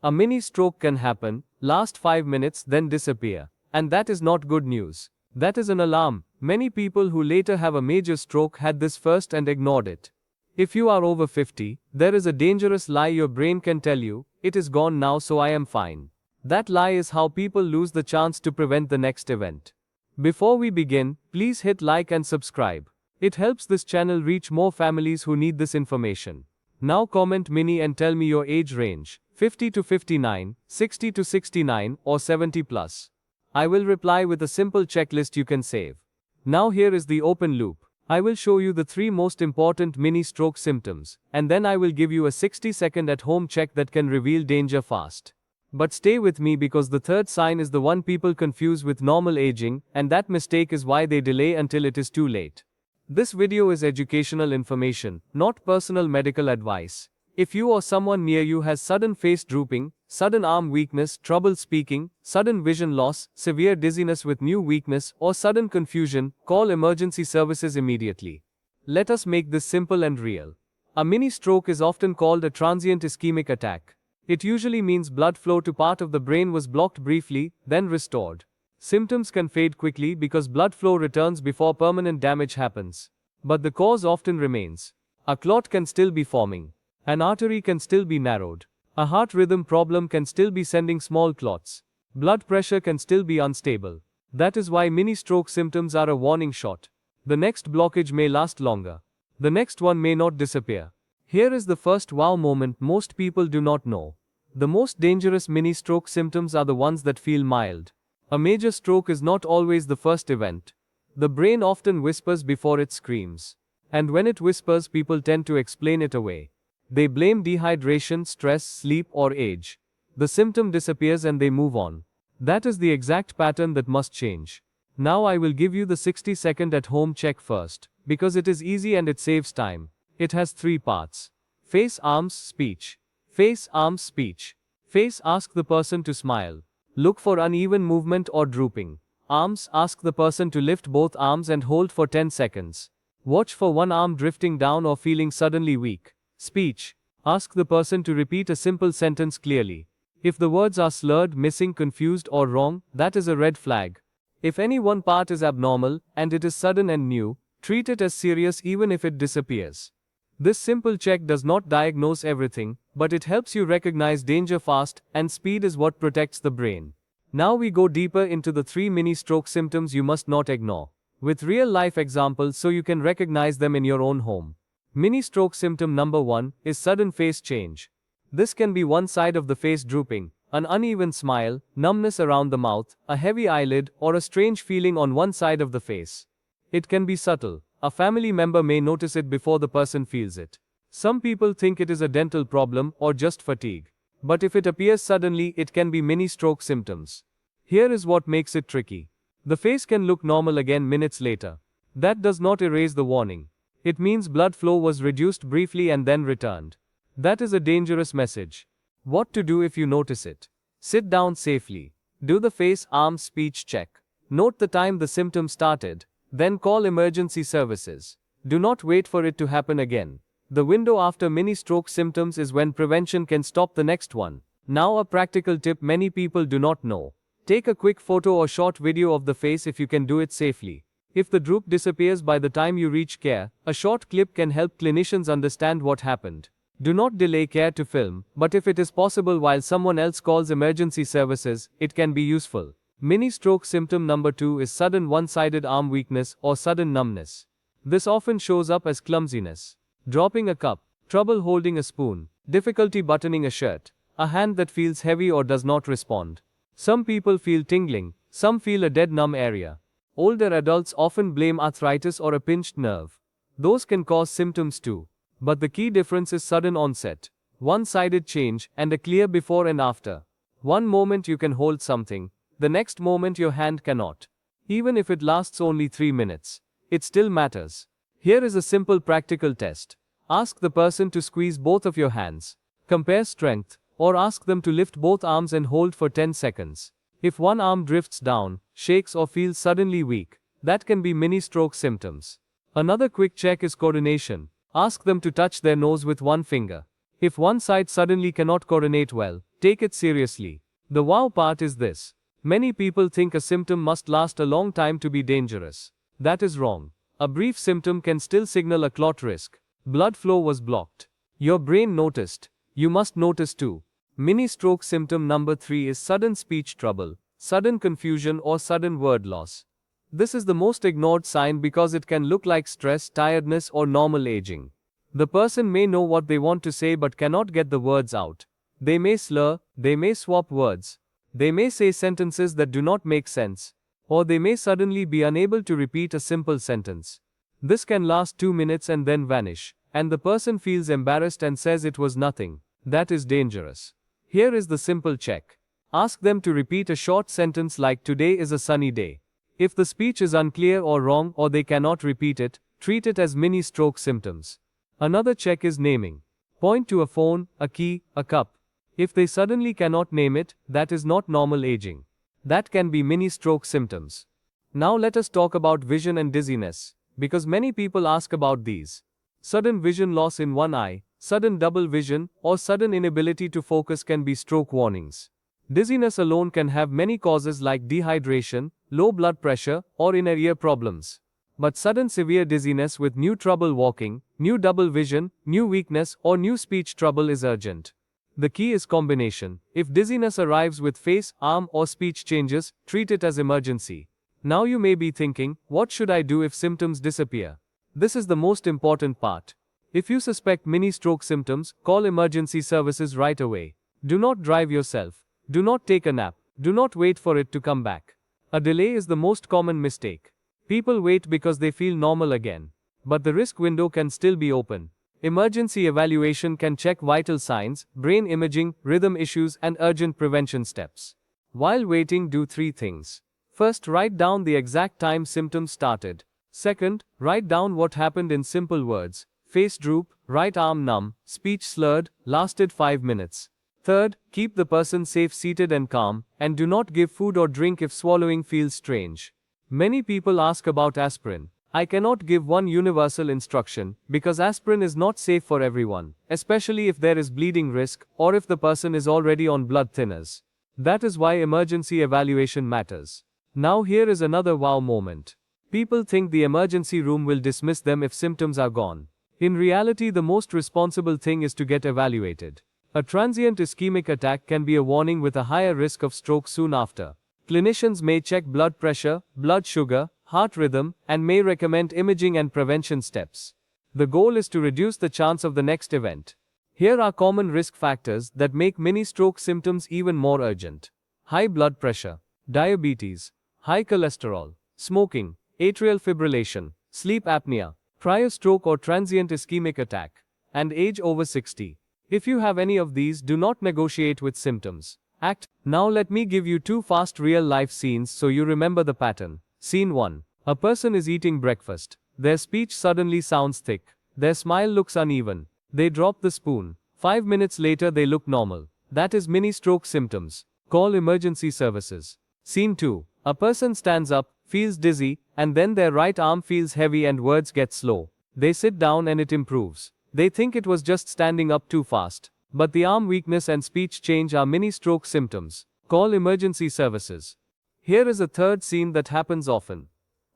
A mini stroke can happen, last 5 minutes, then disappear. And that is not good news. That is an alarm. Many people who later have a major stroke had this first and ignored it. If you are over 50, there is a dangerous lie your brain can tell you, it is gone now so I am fine. That lie is how people lose the chance to prevent the next event. Before we begin, please hit like and subscribe. It helps this channel reach more families who need this information. Now comment mini and tell me your age range, 50 to 59, 60 to 69, or 70 plus. I will reply with a simple checklist you can save. Now here is the open loop. I will show you the 3 most important mini stroke symptoms, and then I will give you a 60-second at-home check that can reveal danger fast. But stay with me because the third sign is the one people confuse with normal aging, and that mistake is why they delay until it is too late. This video is educational information, not personal medical advice. If you or someone near you has sudden face drooping, sudden arm weakness, trouble speaking, sudden vision loss, severe dizziness with new weakness, or sudden confusion, call emergency services immediately. Let us make this simple and real. A mini stroke is often called a transient ischemic attack. It usually means blood flow to part of the brain was blocked briefly, then restored. Symptoms can fade quickly because blood flow returns before permanent damage happens. But the cause often remains. A clot can still be forming. An artery can still be narrowed. A heart rhythm problem can still be sending small clots. Blood pressure can still be unstable. That is why mini stroke symptoms are a warning shot. The next blockage may last longer. The next one may not disappear. Here is the first wow moment most people do not know. The most dangerous mini stroke symptoms are the ones that feel mild. A major stroke is not always the first event. The brain often whispers before it screams. And when it whispers, people tend to explain it away. They blame dehydration, stress, sleep, or age. The symptom disappears and they move on. That is the exact pattern that must change. Now I will give you the 60-second at-home check first, because it is easy and it saves time. It has 3 parts. Face, arms, speech. Face, arms, speech. Face, ask the person to smile. Look for uneven movement or drooping. Arms, ask the person to lift both arms and hold for 10 seconds. Watch for one arm drifting down or feeling suddenly weak. Speech, ask the person to repeat a simple sentence clearly. If the words are slurred, missing, confused, or wrong, that is a red flag. If any one part is abnormal, and it is sudden and new, treat it as serious even if it disappears. This simple check does not diagnose everything, but it helps you recognize danger fast, and speed is what protects the brain. Now we go deeper into the 3 mini stroke symptoms you must not ignore, with real-life examples so you can recognize them in your own home. Mini stroke symptom number 1 is sudden face change. This can be one side of the face drooping, an uneven smile, numbness around the mouth, a heavy eyelid, or a strange feeling on one side of the face. It can be subtle. A family member may notice it before the person feels it. Some people think it is a dental problem or just fatigue. But if it appears suddenly, it can be mini stroke symptoms. Here is what makes it tricky. The face can look normal again minutes later. That does not erase the warning. It means blood flow was reduced briefly and then returned. That is a dangerous message. What to do if you notice it? Sit down safely. Do the face, arms, speech check. Note the time the symptom started. Then call emergency services. Do not wait for it to happen again. The window after mini stroke symptoms is when prevention can stop the next one. Now a practical tip many people do not know. Take a quick photo or short video of the face if you can do it safely. If the droop disappears by the time you reach care, a short clip can help clinicians understand what happened. Do not delay care to film, but if it is possible while someone else calls emergency services, it can be useful. Mini stroke symptom number 2 is sudden one-sided arm weakness or sudden numbness. This often shows up as clumsiness, dropping a cup, trouble holding a spoon, difficulty buttoning a shirt, a hand that feels heavy or does not respond. Some people feel tingling, some feel a dead numb area. Older adults often blame arthritis or a pinched nerve. Those can cause symptoms too. But the key difference is sudden onset, one-sided change, and a clear before and after. One moment you can hold something, the next moment your hand cannot. Even if it lasts only 3 minutes, it still matters. Here is a simple practical test. Ask the person to squeeze both of your hands. Compare strength, or ask them to lift both arms and hold for 10 seconds. If one arm drifts down, shakes or feels suddenly weak, that can be mini stroke symptoms. Another quick check is coordination. Ask them to touch their nose with one finger. If one side suddenly cannot coordinate well, take it seriously. The wow part is this. Many people think a symptom must last a long time to be dangerous. That is wrong. A brief symptom can still signal a clot risk. Blood flow was blocked. Your brain noticed. You must notice too. Mini stroke symptom number 3 is sudden speech trouble, sudden confusion or sudden word loss. This is the most ignored sign because it can look like stress, tiredness or normal aging. The person may know what they want to say but cannot get the words out. They may slur, they may swap words. They may say sentences that do not make sense. Or they may suddenly be unable to repeat a simple sentence. This can last 2 minutes and then vanish, and the person feels embarrassed and says it was nothing. That is dangerous. Here is the simple check. Ask them to repeat a short sentence like today is a sunny day. If the speech is unclear or wrong or they cannot repeat it, treat it as mini stroke symptoms. Another check is naming. Point to a phone, a key, a cup. If they suddenly cannot name it, that is not normal aging. That can be mini stroke symptoms. Now let us talk about vision and dizziness, because many people ask about these. Sudden vision loss in one eye, sudden double vision, or sudden inability to focus can be stroke warnings. Dizziness alone can have many causes like dehydration, low blood pressure, or inner ear problems. But sudden severe dizziness with new trouble walking, new double vision, new weakness, or new speech trouble is urgent. The key is combination. If dizziness arrives with face, arm, or speech changes, treat it as emergency. Now you may be thinking, what should I do if symptoms disappear? This is the most important part. If you suspect mini stroke symptoms, call emergency services right away. Do not drive yourself. Do not take a nap. Do not wait for it to come back. A delay is the most common mistake. People wait because they feel normal again. But the risk window can still be open. Emergency evaluation can check vital signs, brain imaging, rhythm issues, and urgent prevention steps. While waiting, do 3 things. First, write down the exact time symptoms started. Second, write down what happened in simple words. Face droop, right arm numb, speech slurred, lasted 5 minutes. Third, keep the person safe seated and calm, and do not give food or drink if swallowing feels strange. Many people ask about aspirin. I cannot give one universal instruction, because aspirin is not safe for everyone, especially if there is bleeding risk, or if the person is already on blood thinners. That is why emergency evaluation matters. Now here is another wow moment. People think the emergency room will dismiss them if symptoms are gone. In reality, the most responsible thing is to get evaluated. A transient ischemic attack can be a warning with a higher risk of stroke soon after. Clinicians may check blood pressure, blood sugar, heart rhythm, and may recommend imaging and prevention steps. The goal is to reduce the chance of the next event. Here are common risk factors that make mini stroke symptoms even more urgent. High blood pressure, diabetes, high cholesterol, smoking, atrial fibrillation, sleep apnea, prior stroke or transient ischemic attack, and age over 60. If you have any of these, do not negotiate with symptoms. Act. Now let me give you 2 fast real-life scenes so you remember the pattern. Scene 1. A person is eating breakfast. Their speech suddenly sounds thick. Their smile looks uneven. They drop the spoon. 5 minutes later they look normal. That is mini stroke symptoms. Call emergency services. Scene 2. A person stands up, feels dizzy, and then their right arm feels heavy and words get slow. They sit down and it improves. They think it was just standing up too fast. But the arm weakness and speech change are mini stroke symptoms. Call emergency services. Here is a third scene that happens often.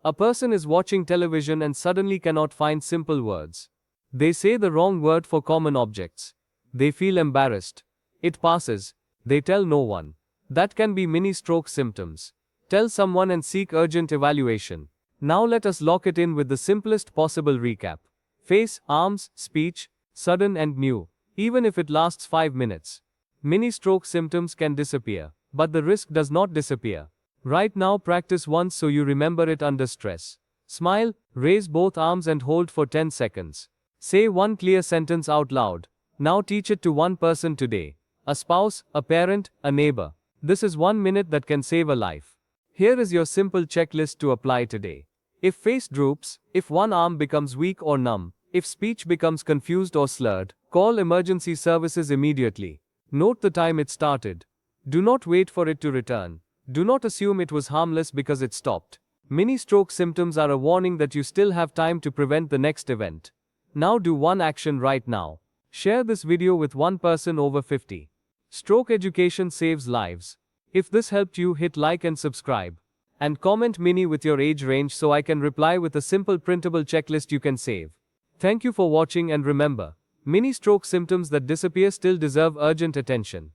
A person is watching television and suddenly cannot find simple words. They say the wrong word for common objects. They feel embarrassed. It passes. They tell no one. That can be mini stroke symptoms. Tell someone and seek urgent evaluation. Now let us lock it in with the simplest possible recap. Face, arms, speech, sudden and new. Even if it lasts 5 minutes. Mini stroke symptoms can disappear, but the risk does not disappear. Right now, practice once so you remember it under stress. Smile, raise both arms and hold for 10 seconds. Say one clear sentence out loud. Now teach it to one person today. A spouse, a parent, a neighbor. This is 1 minute that can save a life. Here is your simple checklist to apply today. If face droops, if one arm becomes weak or numb, if speech becomes confused or slurred, call emergency services immediately. Note the time it started. Do not wait for it to return. Do not assume it was harmless because it stopped. Mini stroke symptoms are a warning that you still have time to prevent the next event. Now do one action right now. Share this video with one person over 50. Stroke education saves lives. If this helped you, hit like and subscribe. And comment mini with your age range so I can reply with a simple printable checklist you can save. Thank you for watching, and remember, mini stroke symptoms that disappear still deserve urgent attention.